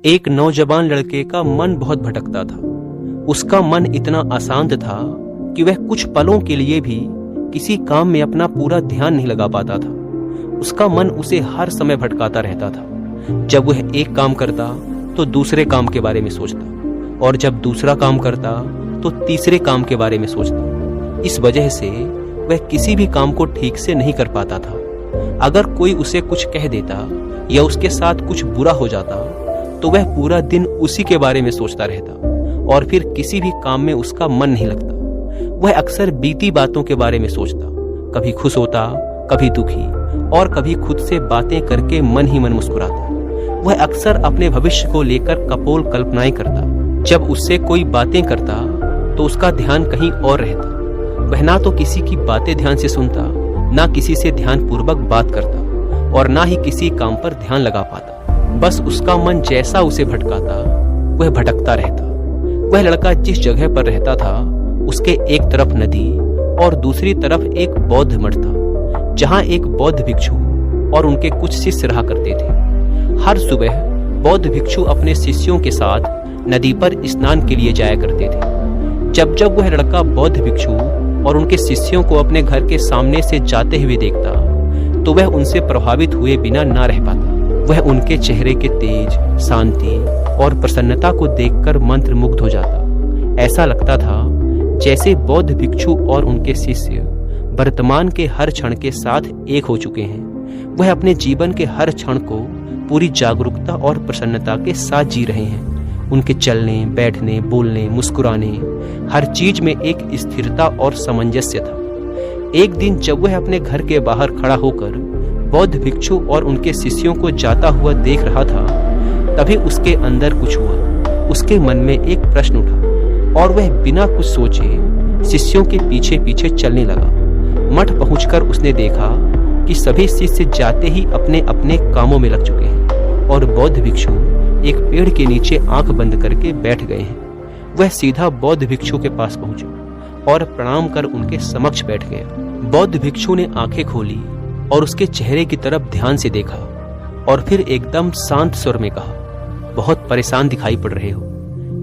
एक नौजवान लड़के का मन बहुत भटकता था। उसका मन इतना अशांत था कि वह कुछ पलों के लिए भी किसी काम में अपना पूरा ध्यान नहीं लगा पाता था। उसका मन उसे हर समय भटकाता रहता था। जब वह एक काम करता तो दूसरे काम के बारे में सोचता, और जब दूसरा काम करता तो तीसरे काम के बारे में सोचता। इस वजह से वह किसी भी काम को ठीक से नहीं कर पाता था। अगर कोई उसे कुछ कह देता या उसके साथ कुछ बुरा हो जाता तो वह पूरा दिन उसी के बारे में सोचता रहता, और फिर किसी भी काम में उसका मन नहीं लगता। वह अक्सर बीती बातों के बारे में सोचता, कभी खुश होता, कभी दुखी, और कभी खुद से बातें करके मन ही मन मुस्कुराता। वह अक्सर अपने भविष्य को लेकर कपोल कल्पनाएं करता। जब उससे कोई बातें करता तो उसका ध्यान कहीं और रहता। वह ना तो किसी की बातें ध्यान से सुनता, ना किसी से ध्यानपूर्वक बात करता, और ना ही किसी काम पर ध्यान लगा पाता। बस उसका मन जैसा उसे भटकाता वह भटकता रहता। वह लड़का जिस जगह पर रहता था उसके एक तरफ नदी और दूसरी तरफ एक बौद्ध मठ था, जहाँ एक बौद्ध भिक्षु और उनके कुछ शिष्य रहा करते थे। हर सुबह बौद्ध भिक्षु अपने शिष्यों के साथ नदी पर स्नान के लिए जाया करते थे। जब जब वह लड़का बौद्ध भिक्षु और उनके शिष्यों को अपने घर के सामने से जाते हुए देखता तो वह उनसे प्रभावित हुए बिना ना रह पाता। वह उनके चेहरे के तेज, शांति और प्रसन्नता को देखकर मंत्रमुग्ध हो जाता। ऐसा लगता था जैसे बौद्ध भिक्षु और उनके शिष्य वर्तमान के हर क्षण के साथ एक हो चुके हैं। वह अपने जीवन के हर क्षण को पूरी जागरूकता और प्रसन्नता के साथ जी रहे हैं। उनके चलने, बैठने, बोलने, मुस्कुराने, हर चीज में एक स्थिरता और सामंजस्य था। एक दिन जब वह अपने घर के बाहर खड़ा होकर बौद्ध भिक्षु और उनके शिष्यों को जाता हुआ देख रहा था, तभी उसके अंदर कुछ हुआ। उसके मन में एक प्रश्न उठा और वह बिना कुछ सोचे शिष्यों के पीछे पीछे चलने लगा। मठ पहुंचकर उसने देखा कि सभी शिष्य जाते ही अपने अपने कामों में लग चुके हैं और बौद्ध भिक्षु एक पेड़ के नीचे आंख बंद करके बैठ गए हैं। वह सीधा बौद्ध भिक्षु के पास पहुंचा और प्रणाम कर उनके समक्ष बैठ गया। बौद्ध भिक्षु ने आंखें खोली और उसके चेहरे की तरफ ध्यान से देखा और फिर एकदम शांत स्वर में कहा, बहुत परेशान दिखाई पड़ रहे हो,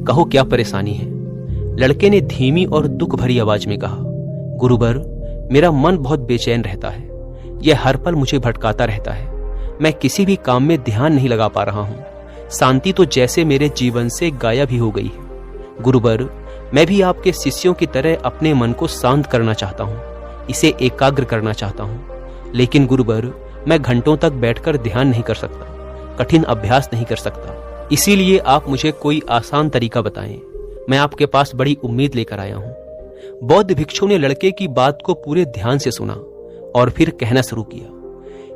कहो क्या परेशानी है। लड़के ने धीमी और दुख भरी आवाज में कहा, गुरुवर, मेरा मन बहुत बेचैन रहता है। यह हर पल मुझे भटकाता रहता है। मैं किसी भी काम में ध्यान नहीं लगा पा रहा हूँ। शांति तो जैसे मेरे जीवन से गायब ही हो गई है। गुरुवर, मैं भी आपके शिष्यों की तरह अपने मन को शांत करना चाहता हूँ, इसे एकाग्र करना चाहता हूँ, लेकिन गुरुवर, मैं घंटों तक बैठकर ध्यान नहीं कर सकता, कठिन अभ्यास नहीं कर सकता। इसीलिए आप मुझे कोई आसान तरीका बताएं। मैं आपके पास बड़ी उम्मीद लेकर आया हूँ। बौद्ध भिक्षु ने लड़के की बात को पूरे ध्यान से सुना और फिर कहना शुरू किया,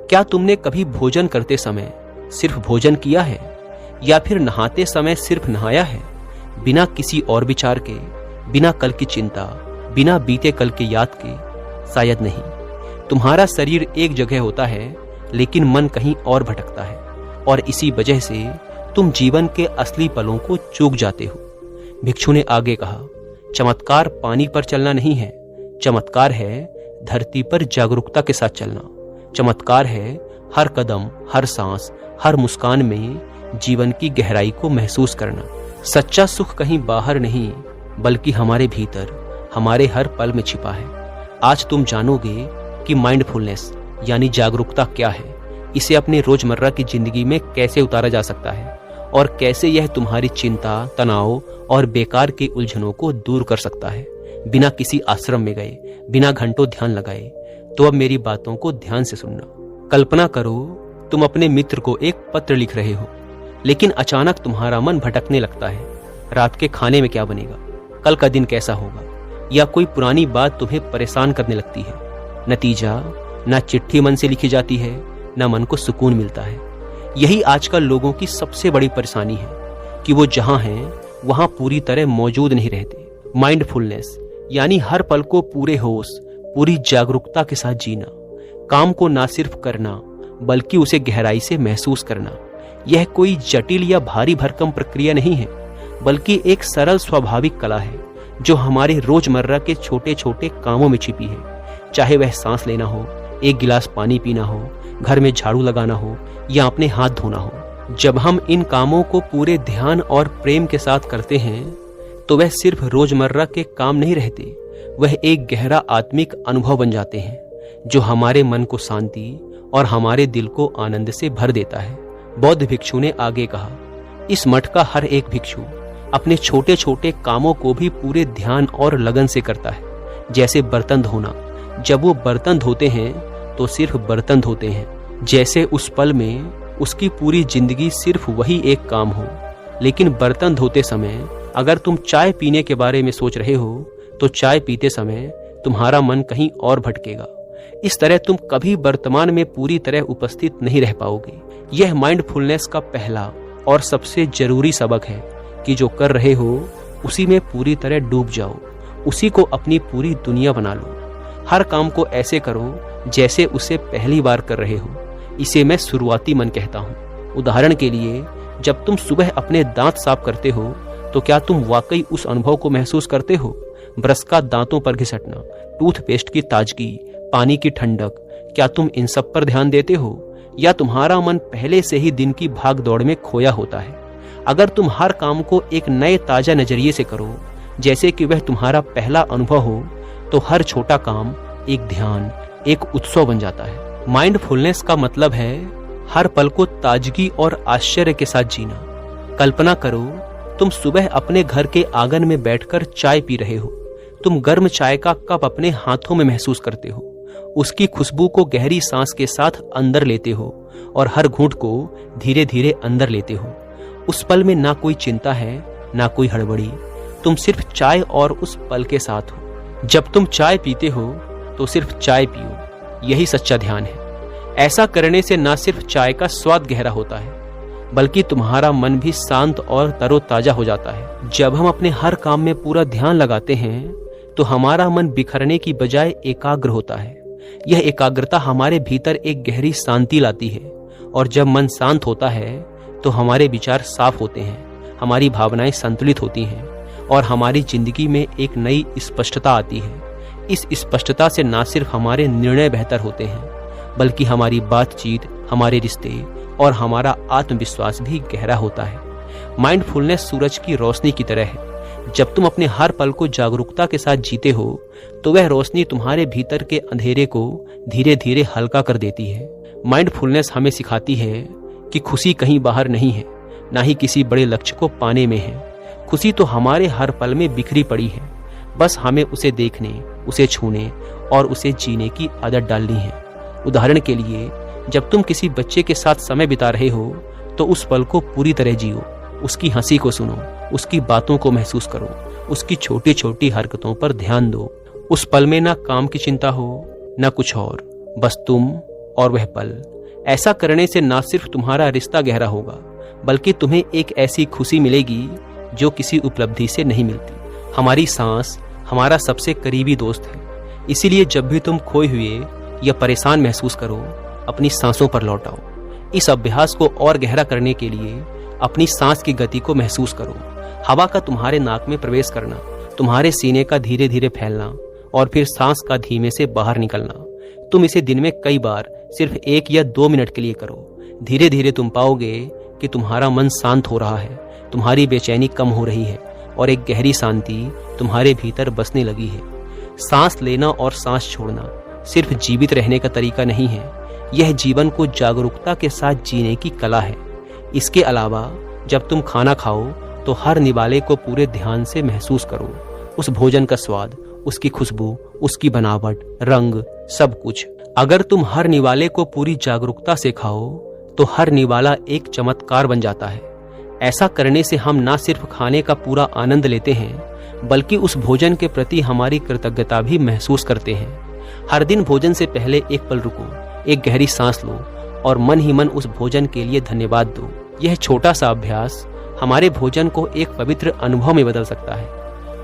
क्या तुमने कभी भोजन करते समय सिर्फ भोजन किया है, या फिर नहाते समय सिर्फ नहाया है, बिना किसी और विचार के, बिना कल की चिंता, बिना बीते कल के याद के? शायद नहीं। तुम्हारा शरीर एक जगह होता है लेकिन मन कहीं और भटकता है, और इसी वजह से तुम जीवन के असली पलों को चूक जाते हो। भिक्षु ने आगे कहा, चमत्कार पानी पर चलना नहीं है, चमत्कार है धरती पर जागरूकता के साथ चलना। चमत्कार है हर कदम, हर सांस, हर मुस्कान में जीवन की गहराई को महसूस करना। सच्चा सुख कहीं बाहर नहीं बल्कि हमारे भीतर, हमारे हर पल में छिपा है। आज तुम जानोगे कि माइंडफुलनेस यानी जागरूकता क्या है, इसे अपने रोजमर्रा की जिंदगी में कैसे उतारा जा सकता है, और कैसे यह तुम्हारी चिंता, तनाव और बेकार की उलझनों को दूर कर सकता है। बिना किसी आश्रम में गए, बिना घंटों ध्यान लगाए। तो अब मेरी बातों को ध्यान से सुनना। कल्पना करो तुम अपने मित्र को एक पत्र लिख रहे हो, लेकिन अचानक तुम्हारा मन भटकने लगता है। रात के खाने में क्या बनेगा, कल का दिन कैसा होगा, या कोई पुरानी बात तुम्हें परेशान करने लगती है। नतीजा, ना चिट्ठी मन से लिखी जाती है, ना मन को सुकून मिलता है। यही आजकल लोगों की सबसे बड़ी परेशानी है कि वो जहां हैं वहां पूरी तरह मौजूद नहीं रहते। माइंडफुलनेस यानी हर पल को पूरे होश, पूरी जागरूकता के साथ जीना। काम को ना सिर्फ करना बल्कि उसे गहराई से महसूस करना। यह कोई जटिल या भारी भरकम प्रक्रिया नहीं है, बल्कि एक सरल स्वाभाविक कला है जो हमारे रोजमर्रा के छोटे छोटे कामों में छिपी है। चाहे वह सांस लेना हो, एक गिलास पानी पीना हो, घर में झाड़ू लगाना हो, या अपने हाथ धोना हो। जब हम इन कामों को पूरे ध्यान और प्रेम के साथ करते हैं तो वह सिर्फ रोजमर्रा के काम नहीं रहते, वह एक गहरा आत्मिक अनुभव बन जाते हैं जो हमारे मन को शांति और हमारे दिल को आनंद से भर देता है। बौद्ध भिक्षु ने आगे कहा, इस मठ का हर एक भिक्षु अपने छोटे छोटे कामों को भी पूरे ध्यान और लगन से करता है, जैसे बर्तन धोना। जब वो बर्तन धोते हैं तो सिर्फ बर्तन धोते हैं, जैसे उस पल में उसकी पूरी जिंदगी सिर्फ वही एक काम हो। लेकिन बर्तन धोते समय अगर तुम चाय पीने के बारे में सोच रहे हो तो चाय पीते समय तुम्हारा मन कहीं और भटकेगा। इस तरह तुम कभी वर्तमान में पूरी तरह उपस्थित नहीं रह पाओगे। यह माइंडफुलनेस का पहला और सबसे जरूरी सबक है कि जो कर रहे हो उसी में पूरी तरह डूब जाओ, उसी को अपनी पूरी दुनिया बना लो। हर काम को ऐसे करो जैसे उसे पहली बार कर रहे हो। इसे मैं शुरुआती मन कहता हूँ। उदाहरण के लिए, जब तुम सुबह अपने दांत साफ करते हो तो क्या तुम वाकई उस अनुभव को महसूस करते हो? ब्रश का दांतों पर घिसटना, टूथपेस्ट की ताजगी, पानी की ठंडक, क्या तुम इन सब पर ध्यान देते हो या तुम्हारा मन पहले से ही दिन की भाग दौड़ में खोया होता है? अगर तुम हर काम को एक नए ताजा नजरिए से करो, जैसे कि वह तुम्हारा पहला अनुभव हो, तो हर छोटा काम एक ध्यान, एक उत्सव बन जाता है। माइंडफुलनेस का मतलब है हर पल को ताजगी और आश्चर्य के साथ जीना। कल्पना करो, तुम सुबह अपने घर के आंगन में बैठकर चाय पी रहे हो। तुम गर्म चाय का कप अपने हाथों में महसूस करते हो, उसकी खुशबू को गहरी सांस के साथ अंदर लेते हो और हर घूंट को धीरे धीरे अंदर लेते हो। उस पल में ना कोई चिंता है, ना कोई हड़बड़ी, तुम सिर्फ चाय और उस पल के साथ हो। जब तुम चाय पीते हो तो सिर्फ चाय पियो, यही सच्चा ध्यान है। ऐसा करने से न सिर्फ चाय का स्वाद गहरा होता है, बल्कि तुम्हारा मन भी शांत और तरोताजा हो जाता है। जब हम अपने हर काम में पूरा ध्यान लगाते हैं तो हमारा मन बिखरने की बजाय एकाग्र होता है। यह एकाग्रता हमारे भीतर एक गहरी शांति लाती है, और जब मन शांत होता है तो हमारे विचार साफ होते हैं, हमारी भावनाएं संतुलित होती हैं और हमारी जिंदगी में एक नई स्पष्टता आती है। इस स्पष्टता से न सिर्फ हमारे निर्णय बेहतर होते हैं, बल्कि हमारी बातचीत, हमारे रिश्ते और हमारा आत्मविश्वास भी गहरा होता है। माइंडफुलनेस सूरज की रोशनी की तरह है। जब तुम अपने हर पल को जागरूकता के साथ जीते हो तो वह रोशनी तुम्हारे भीतर के अंधेरे को धीरे धीरे हल्का कर देती है। माइंडफुलनेस हमें सिखाती है कि खुशी कहीं बाहर नहीं है, ना ही किसी बड़े लक्ष्य को पाने में है। खुशी तो हमारे हर पल में बिखरी पड़ी है, बस हमें उसे देखने, उसे छूने और उसे जीने की आदत डालनी है। उदाहरण के लिए, जब तुम किसी बच्चे के साथ समय बिता रहे हो तो उस पल को पूरी तरह जियो, उसकी हंसी को सुनो, उसकी बातों को महसूस करो, उसकी छोटी छोटी हरकतों पर ध्यान दो। उस पल में ना काम की चिंता हो, ना कुछ और, बस तुम और वह पल। ऐसा करने से ना सिर्फ तुम्हारा रिश्ता गहरा होगा, बल्कि तुम्हें एक ऐसी खुशी मिलेगी जो किसी उपलब्धि से नहीं मिलती। हमारी सांस हमारा सबसे करीबी दोस्त है, इसीलिए जब भी तुम खोए हुए या परेशान महसूस करो, अपनी सांसों पर लौट आओ। इस अभ्यास को और गहरा करने के लिए अपनी सांस की गति को महसूस करो। हवा का तुम्हारे नाक में प्रवेश करना, तुम्हारे सीने का धीरे धीरे फैलना और फिर सांस का धीमे से बाहर निकलना। तुम इसे दिन में कई बार सिर्फ 1 या 2 मिनट के लिए करो। धीरे धीरे तुम पाओगे कि तुम्हारा मन शांत हो रहा है, तुम्हारी बेचैनी कम हो रही है और एक गहरी शांति तुम्हारे भीतर बसने लगी है। सांस लेना और सांस छोड़ना सिर्फ जीवित रहने का तरीका नहीं है, यह जीवन को जागरूकता के साथ जीने की कला है। इसके अलावा जब तुम खाना खाओ तो हर निवाले को पूरे ध्यान से महसूस करो। उस भोजन का स्वाद, उसकी खुशबू, उसकी बनावट, रंग, सब कुछ। अगर तुम हर निवाले को पूरी जागरूकता से खाओ तो हर निवाला एक चमत्कार बन जाता है। ऐसा करने से हम ना सिर्फ खाने का पूरा आनंद लेते हैं, बल्कि उस भोजन के प्रति हमारी कृतज्ञता भी महसूस करते हैं। हर दिन भोजन से पहले एक पल रुको, एक गहरी सांस लो और मन ही मन उस भोजन के लिए धन्यवाद दो। यह छोटा सा अभ्यास हमारे भोजन को एक पवित्र अनुभव में बदल सकता है।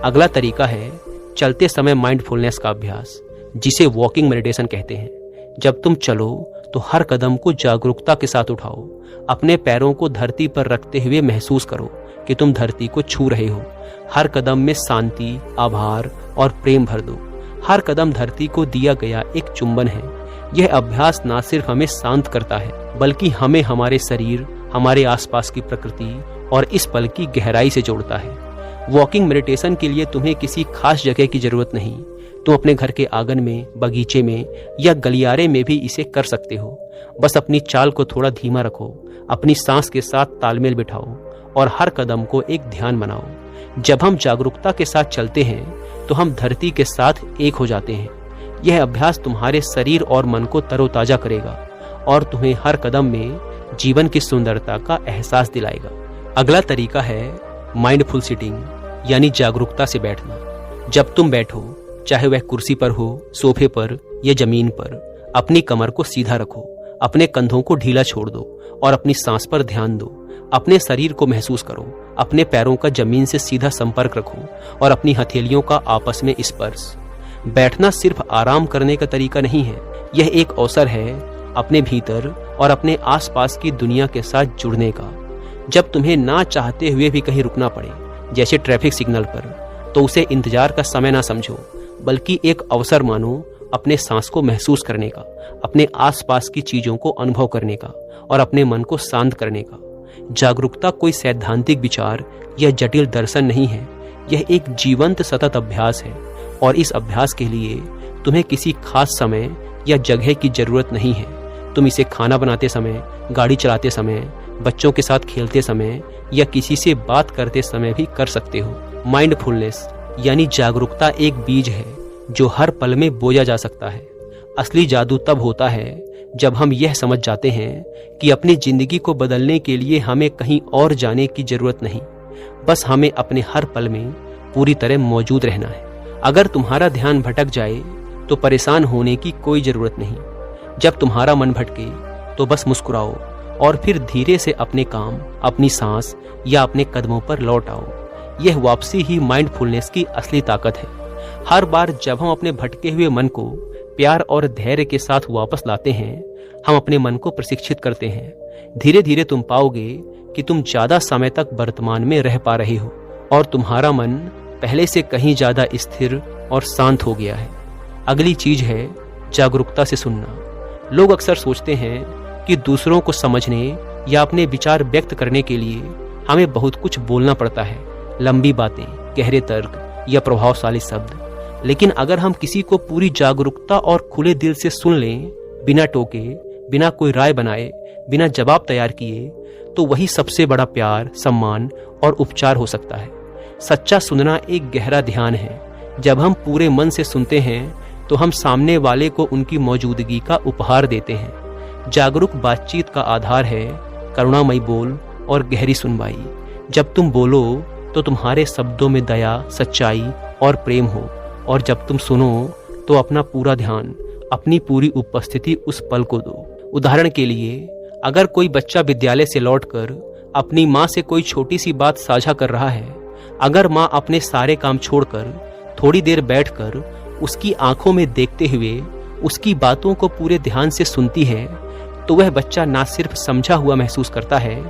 अगला तरीका है चलते समय माइंडफुलनेस का अभ्यास, जिसे वॉकिंग मेडिटेशन कहते हैं। जब तुम चलो तो हर कदम को जागरूकता के साथ उठाओ। अपने पैरों को धरती पर रखते हुए महसूस करो कि तुम धरती को छू रहे हो। हर कदम में शांति, आभार और प्रेम भर दो। हर कदम धरती को दिया गया एक चुंबन है। यह अभ्यास न सिर्फ हमें शांत करता है, बल्कि हमें हमारे शरीर हमारे आसपास की प्रकृति और इस पल की गहराई से जोड़ता है। वॉकिंग मेडिटेशन के लिए तुम्हें किसी खास जगह की जरूरत नहीं। तुम अपने घर के आंगन में, बगीचे में या गलियारे में भी इसे कर सकते हो। बस अपनी चाल को थोड़ा धीमा रखो, अपनी सांस के साथ तालमेल बिठाओ और हर कदम को एक ध्यान बनाओ। जब हम जागरूकता के साथ चलते हैं तो हम धरती के साथ एक हो जाते हैं। यह अभ्यास तुम्हारे शरीर और मन को तरोताजा करेगा और तुम्हें हर कदम में जीवन की सुंदरता का एहसास दिलाएगा। अगला तरीका है माइंडफुल सिटिंग, यानी जागरूकता से बैठना। जब तुम बैठो, चाहे वह कुर्सी पर हो, सोफे पर या जमीन पर, अपनी कमर को सीधा रखो, अपने कंधों को ढीला छोड़ दो और अपनी सांस पर ध्यान दो। अपने शरीर को महसूस करो, अपने पैरों का जमीन से सीधा संपर्क रखो और अपनी हथेलियों का आपस में स्पर्श। बैठना सिर्फ आराम करने का तरीका नहीं है, यह एक अवसर है अपने भीतर और अपने आसपास की दुनिया के साथ जुड़ने का। जब तुम्हें ना चाहते हुए भी कहीं रुकना पड़े, जैसे ट्रैफिक सिग्नल पर, तो उसे इंतजार का समय ना समझो, बल्कि एक अवसर मानो अपने सांस को महसूस करने का, अपने आसपास की चीजों को अनुभव करने का और अपने मन को शांत करने का। जागरूकता कोई सैद्धांतिक विचार या जटिल दर्शन नहीं है, यह एक जीवंत सतत अभ्यास है और इस अभ्यास के लिए तुम्हें किसी खास समय या जगह की जरूरत नहीं है। तुम इसे खाना बनाते समय, गाड़ी चलाते समय, बच्चों के साथ खेलते समय या किसी से बात करते समय भी कर सकते हो। माइंडफुलनेस यानी जागरूकता एक बीज है जो हर पल में बोया जा सकता है। असली जादू तब होता है जब हम यह समझ जाते हैं कि अपनी जिंदगी को बदलने के लिए हमें कहीं और जाने की जरूरत नहीं, बस हमें अपने हर पल में पूरी तरह मौजूद रहना है। अगर तुम्हारा ध्यान भटक जाए तो परेशान होने की कोई जरूरत नहीं। जब तुम्हारा मन भटके तो बस मुस्कुराओ और फिर धीरे से अपने काम, अपनी सांस या अपने कदमों पर लौट आओ। यह वापसी ही माइंडफुलनेस की असली ताकत है। हर बार जब हम अपने भटके हुए मन को प्यार और धैर्य के साथ वापस लाते हैं, हम अपने मन को प्रशिक्षित करते हैं। धीरे धीरे तुम पाओगे कि तुम ज्यादा समय तक वर्तमान में रह पा रहे हो और तुम्हारा मन पहले से कहीं ज्यादा स्थिर और शांत हो गया है। अगली चीज है जागरूकता से सुनना। लोग अक्सर सोचते हैं कि दूसरों को समझने या अपने विचार व्यक्त करने के लिए हमें बहुत कुछ बोलना पड़ता है, लंबी बातें, गहरे तर्क या प्रभावशाली शब्द। लेकिन अगर हम किसी को पूरी जागरूकता और खुले दिल से सुन लें, बिना टोके, बिना कोई राय बनाए, बिना जवाब तैयार किए, तो वही सबसे बड़ा प्यार, सम्मान और उपचार हो सकता है। सच्चा सुनना एक गहरा ध्यान है। जब हम पूरे मन से सुनते हैं तो हम सामने वाले को उनकी मौजूदगी का उपहार देते हैं। जागरूक बातचीत का आधार है करुणामयी बोल और गहरी सुनवाई। जब तुम बोलो तो तुम्हारे शब्दों में दया, सच्चाई और प्रेम हो, और जब तुम सुनो तो अपना पूरा ध्यान, अपनी पूरी उपस्थिति उस पल को दो। उदाहरण के लिए, अगर कोई बच्चा विद्यालय से लौटकर अपनी माँ से कोई छोटी सी बात साझा कर रहा है, अगर माँ अपने सारे काम छोड़कर थोड़ी देर बैठकर उसकी आंखों में देखते हुए उसकी बातों को पूरे ध्यान से सुनती है, तो वह बच्चा ना सिर्फ समझा हुआ महसूस करता है,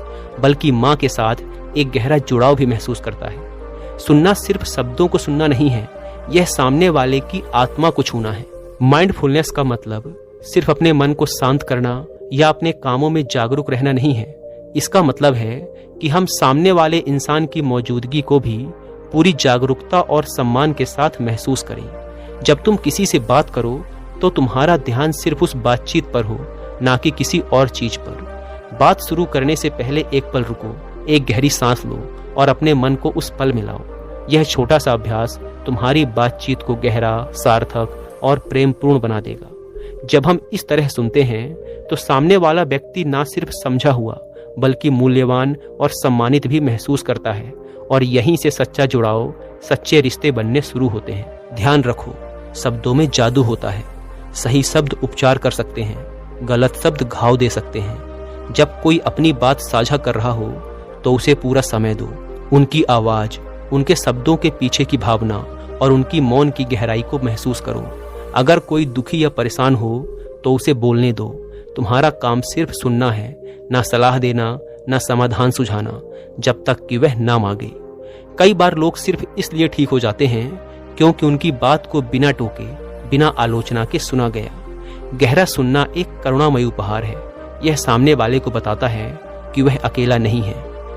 बल्कि माँ के साथ एक गहरा जुड़ाव भी महसूस करता है। सुनना सिर्फ शब्दों को सुनना नहीं है, यह सामने वाले की आत्मा को छूना है। माइंडफुलनेस का मतलब सिर्फ अपने मन को शांत करना या अपने कामों में जागरूक रहना नहीं है। इसका मतलब है कि हम सामने वाले इंसान की मौजूदगी को भी पूरी जागरूकता और सम्मान के साथ महसूस करें। जब तुम किसी से बात करो तो तुम्हारा ध्यान सिर्फ उस बातचीत पर हो, ना कि किसी और चीज पर। बात शुरू करने से पहले एक पल रुको, एक गहरी सांस लो और अपने मन को उस पल में लाओ। यह छोटा सा अभ्यास तुम्हारी बातचीत को गहरा, सार्थक और प्रेमपूर्ण बना देगा। जब हम इस तरह सुनते हैं तो सामने वाला व्यक्ति ना सिर्फ समझा हुआ बल्कि मूल्यवान और सम्मानित भी महसूस करता है, और यहीं से सच्चा जुड़ाव, सच्चे रिश्ते बनने शुरू होते हैं। ध्यान रखो, शब्दों में जादू होता है। सही शब्द उपचार कर सकते हैं, गलत शब्द घाव दे सकते हैं। जब कोई अपनी बात साझा कर रहा हो तो उसे पूरा समय दो। उनकी आवाज, उनके शब्दों के पीछे की भावना और उनकी मौन की गहराई को महसूस करो। अगर कोई दुखी या परेशान हो तो उसे बोलने दो। तुम्हारा काम सिर्फ सुनना है, ना सलाह देना, ना समाधान सुझाना, जब तक कि वह ना मांगे। कई बार लोग सिर्फ इसलिए ठीक हो जाते हैं क्योंकि उनकी बात को बिना टोके, बिना आलोचना के सुना गया। गहरा सुनना एक करुणामयी उपहार है। यह सामने वाले को बताता है कि वह अकेला नहीं है।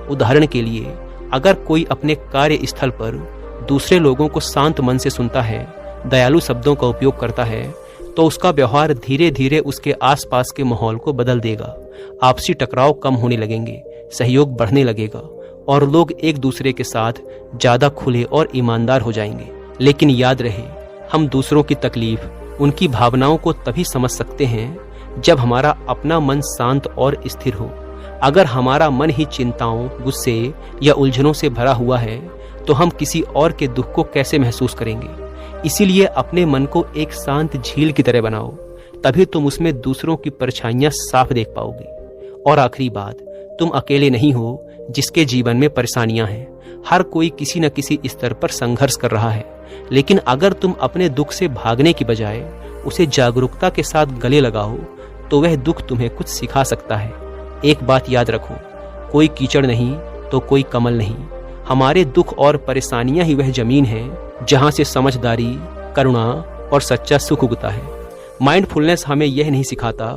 उदाहरण के लिए, अगर कोई अपने कार्य स्थल पर दूसरे लोगों को शांत मन से सुनता है, दयालु शब्दों का उपयोग करता है, तो उसका व्यवहार धीरे धीरे उसके आसपास के माहौल को बदल देगा। आपसी टकराव कम होने लगेंगे, सहयोग बढ़ने लगेगा और लोग एक दूसरे के साथ ज्यादा खुले और ईमानदार हो जाएंगे। लेकिन याद रहे, हम दूसरों की तकलीफ, उनकी भावनाओं को तभी समझ सकते हैं जब हमारा अपना मन शांत और स्थिर हो। अगर हमारा मन ही चिंताओं, गुस्से या उलझनों से भरा हुआ है तो हम किसी और के दुख को कैसे महसूस करेंगे। इसीलिए अपने मन को एक शांत झील की तरह बनाओ, तभी तुम उसमें दूसरों की परछाइयां साफ देख पाओगे। और आखिरी बात, तुम अकेले नहीं हो जिसके जीवन में परेशानियां हैं। हर कोई किसी न किसी स्तर पर संघर्ष कर रहा है। लेकिन अगर तुम अपने दुख से भागने की बजाय उसे जागरूकता के साथ गले लगाओ तो वह दुख तुम्हें कुछ सिखा सकता है। एक बात याद रखो, कोई कीचड़ नहीं तो कोई कमल नहीं। हमारे दुख और परेशानियां ही वह जमीन है जहां से समझदारी, करुणा और सच्चा सुख उगता है। माइंडफुलनेस हमें यह नहीं सिखाता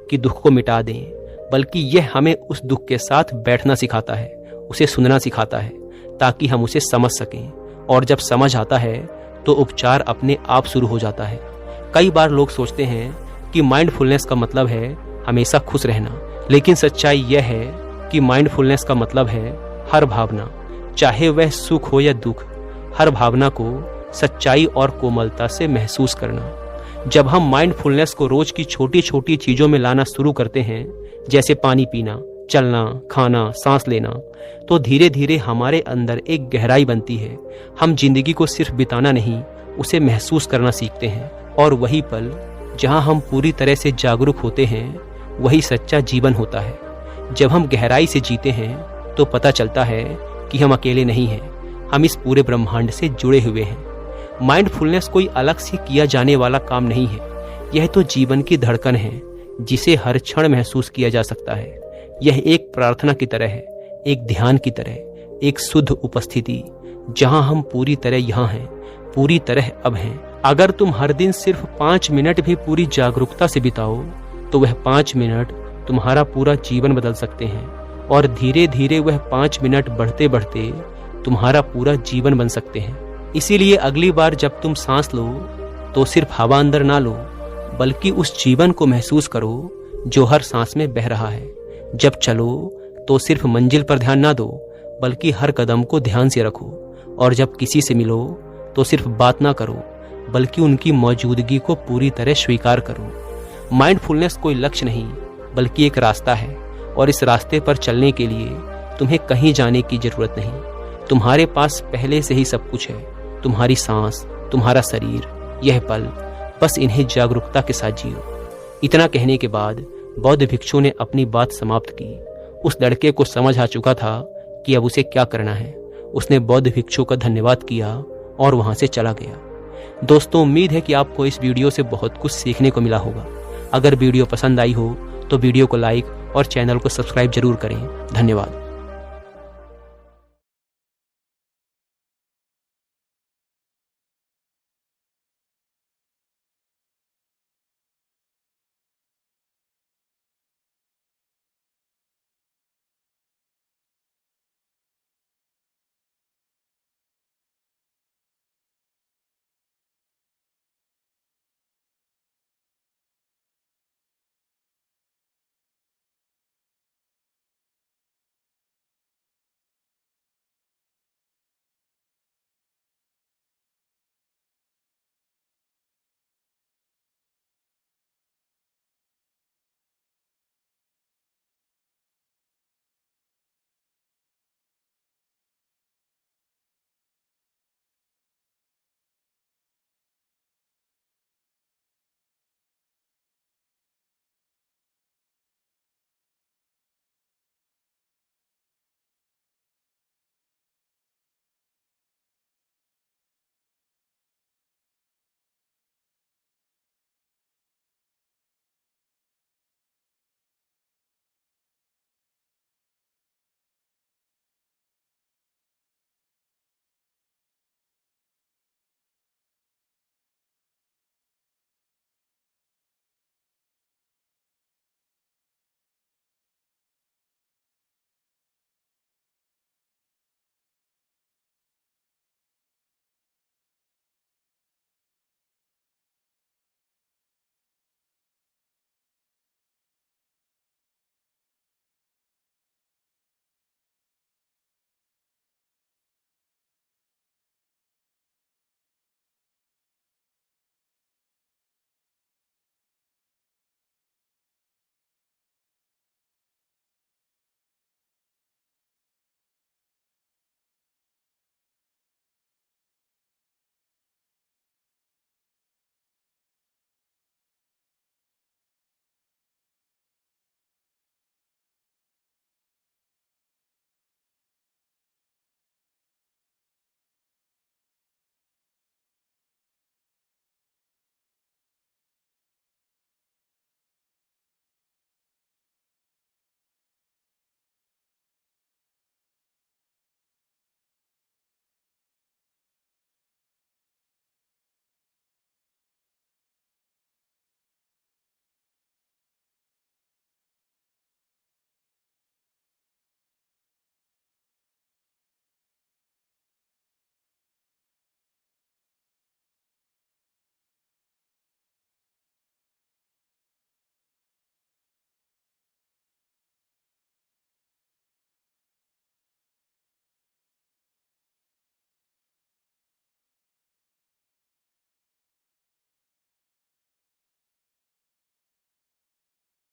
कि दुख को मिटा दें, बल्कि यह हमें उस दुख के साथ बैठना सिखाता है, उसे सुनना सिखाता है, ताकि हम उसे समझ सकें। और जब समझ आता है तो उपचार अपने आप शुरू हो जाता है। कई बार लोग सोचते हैं कि माइंडफुलनेस का मतलब है हमेशा खुश रहना, लेकिन सच्चाई यह है कि माइंडफुलनेस का मतलब है हर भावना, चाहे वह सुख हो या दुख, हर भावना को सच्चाई और कोमलता से महसूस करना। जब हम माइंडफुलनेस को रोज की छोटी छोटी चीजों में लाना शुरू करते हैं, जैसे पानी पीना, चलना, खाना, सांस लेना, तो धीरे धीरे हमारे अंदर एक गहराई बनती है। हम जिंदगी को सिर्फ बिताना नहीं, उसे महसूस करना सीखते हैं। और वही पल जहां हम पूरी तरह से जागरूक होते हैं, वही सच्चा जीवन होता है। जब हम गहराई से जीते हैं तो पता चलता है कि हम अकेले नहीं हैं, हम इस पूरे ब्रह्मांड से जुड़े हुए हैं। माइंडफुलनेस कोई अलग से किया जाने वाला काम नहीं है, यह तो जीवन की धड़कन है जिसे हर क्षण महसूस किया जा सकता है। यह एक प्रार्थना की तरह है, एक ध्यान की तरह, एक शुद्ध उपस्थिति जहां हम पूरी तरह यहाँ हैं, पूरी तरह अब हैं। अगर तुम हर दिन सिर्फ 5 मिनट भी पूरी जागरूकता से बिताओ तो वह 5 मिनट तुम्हारा पूरा जीवन बदल सकते हैं। और धीरे धीरे वह 5 मिनट बढ़ते बढ़ते तुम्हारा पूरा जीवन बन सकते हैं। इसीलिए अगली बार जब तुम सांस लो तो सिर्फ हवा अंदर ना लो, बल्कि उस जीवन को महसूस करो जो हर सांस में बह रहा है। जब चलो तो सिर्फ मंजिल पर ध्यान ना दो, बल्कि हर कदम को ध्यान से रखो। और जब किसी से मिलो तो सिर्फ बात ना करो, बल्कि उनकी मौजूदगी को पूरी तरह स्वीकार करो। माइंडफुलनेस कोई लक्ष्य नहीं, बल्कि एक रास्ता है, और इस रास्ते पर चलने के लिए तुम्हें कहीं जाने की जरूरत नहीं। तुम्हारे पास पहले से ही सब कुछ है, तुम्हारी सांस, तुम्हारा शरीर, यह पल, बस इन्हें जागरूकता के साथ जियो। इतना कहने के बाद बौद्ध भिक्षु ने अपनी बात समाप्त की। उस लड़के को समझ आ चुका था कि अब उसे क्या करना है। उसने बौद्ध भिक्षु का धन्यवाद किया और वहां से चला गया। दोस्तों, उम्मीद है कि आपको इस वीडियो से बहुत कुछ सीखने को मिला होगा। अगर वीडियो पसंद आई हो तो वीडियो को लाइक और चैनल को सब्सक्राइब जरूर करें। धन्यवाद।